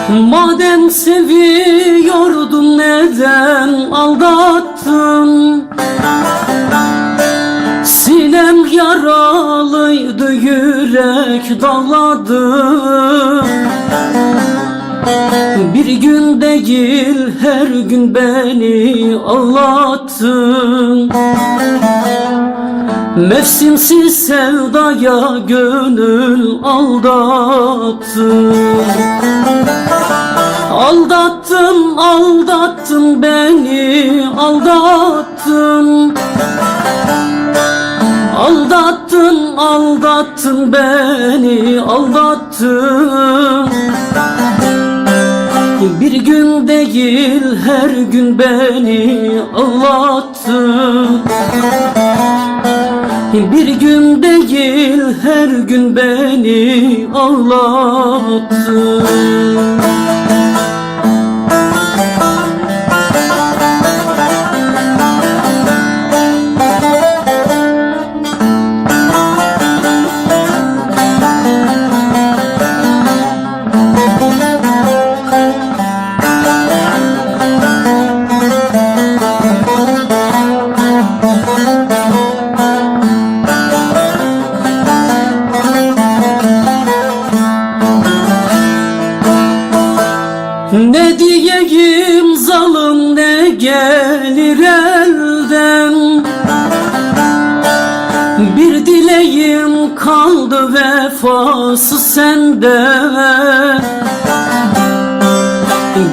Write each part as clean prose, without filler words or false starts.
Madem seviyordun neden aldattın? Sinem yaralıydı, yürek dağladı. Bir gün değil her gün beni ağlattın. Mevsimsiz sevdaya gönül aldattın. Aldattın, aldattın beni, aldattın. Aldattın, aldattın beni, aldattın. Bir gün değil her gün beni ağlattın. Bir gün değil her gün beni ağlattın. Ne diyeyim zalim, ne gelir elden? Bir dileğim kaldı vefası sende.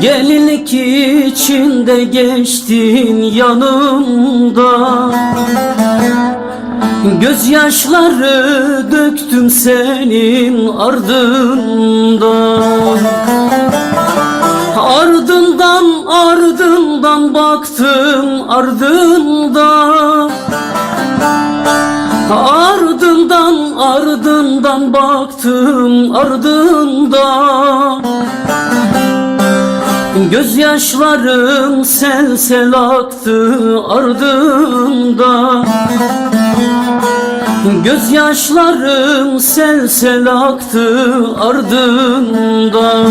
Gelinlik içinde geçtin yanımda. Gözyaşları döktüm senin ardından. Ardından, ardından baktım ardından. Ardından, ardından baktım ardından. Gözyaşlarım sel sel aktı ardından. Gözyaşlarım sel sel aktı ardından.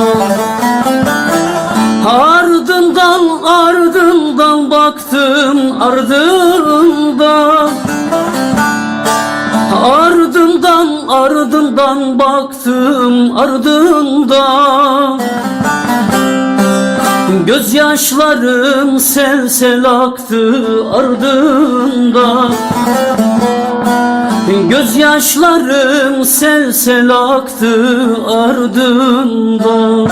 Ardından, ardından baktım ardından. Ardından, ardından baktım ardından. Gözyaşlarım sel sel aktı ardından. Gözyaşlarım sel sel aktı ardından.